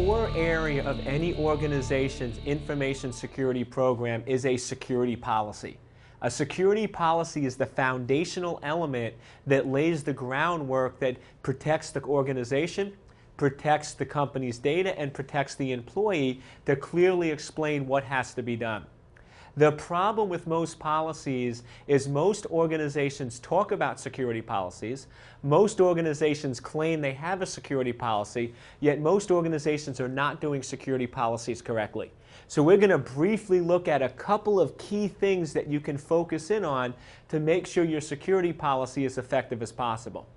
core area of any organization's information security program is a security policy. A security policy is the foundational element that lays the groundwork that protects the organization, protects the company's data, and protects the employee to clearly explain what has to be done. The problem with most policies is most organizations talk about security policies. Most organizations claim they have a security policy, yet most organizations are not doing security policies correctly. So we're going to briefly look at a couple of key things that you can focus in on to make sure your security policy is effective as possible.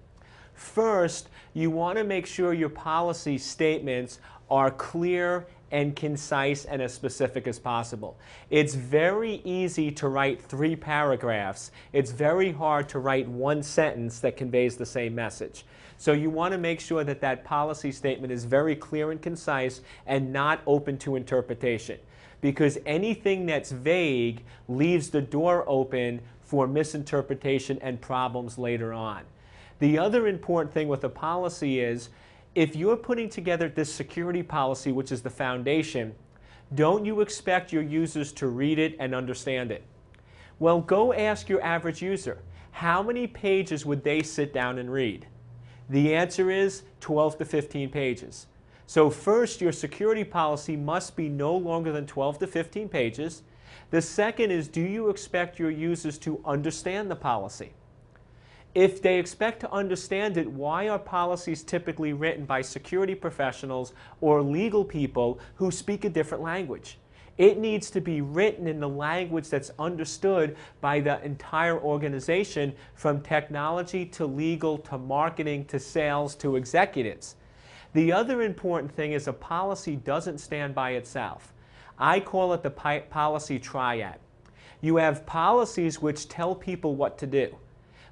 First, you want to make sure your policy statements are clear and concise and as specific as possible. It's very easy to write 3 paragraphs. It's very hard to write 1 sentence that conveys the same message. So you want to make sure that that policy statement is very clear and concise and not open to interpretation, because anything that's vague leaves the door open for misinterpretation and problems later on. The other important thing with a policy is, if you're putting together this security policy, which is the foundation, don't you expect your users to read it and understand it? Well, go ask your average user, how many pages would they sit down and read? The answer is 12 to 15 pages. So first, your security policy must be no longer than 12 to 15 pages. The second is, do you expect your users to understand the policy? If they expect to understand it, why are policies typically written by security professionals or legal people who speak a different language? It needs to be written in the language that's understood by the entire organization, from technology to legal to marketing to sales to executives. The other important thing is a policy doesn't stand by itself. I call it the policy triad. You have policies which tell people what to do.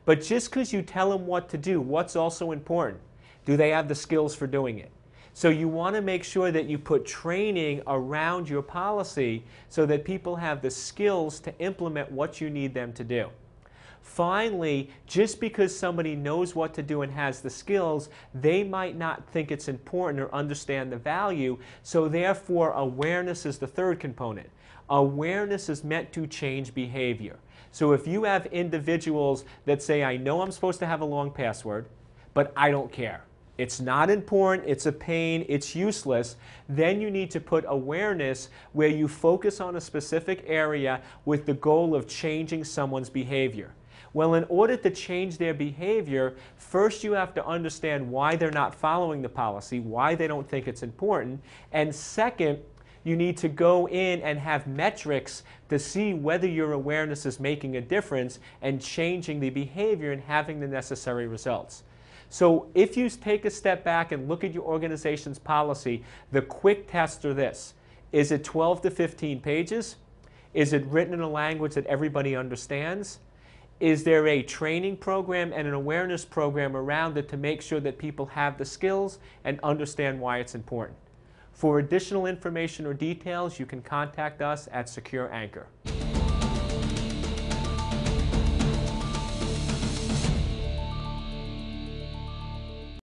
But just because you tell them what to do, what's also important? Do they have the skills for doing it? So you want to make sure that you put training around your policy so that people have the skills to implement what you need them to do. Finally, just because somebody knows what to do and has the skills, they might not think it's important or understand the value, so therefore awareness is the third component. Awareness is meant to change behavior. So if you have individuals that say, I know I'm supposed to have a long password, but I don't care. It's not important, it's a pain, it's useless, then you need to put awareness where you focus on a specific area with the goal of changing someone's behavior. Well, in order to change their behavior, first you have to understand why they're not following the policy, why they don't think it's important, and second, you need to go in and have metrics to see whether your awareness is making a difference and changing the behavior and having the necessary results. So if you take a step back and look at your organization's policy, the quick tests are this. Is it 12 to 15 pages? Is it written in a language that everybody understands? Is there a training program and an awareness program around it to make sure that people have the skills and understand why it's important? For additional information or details, you can contact us at Secure Anchor.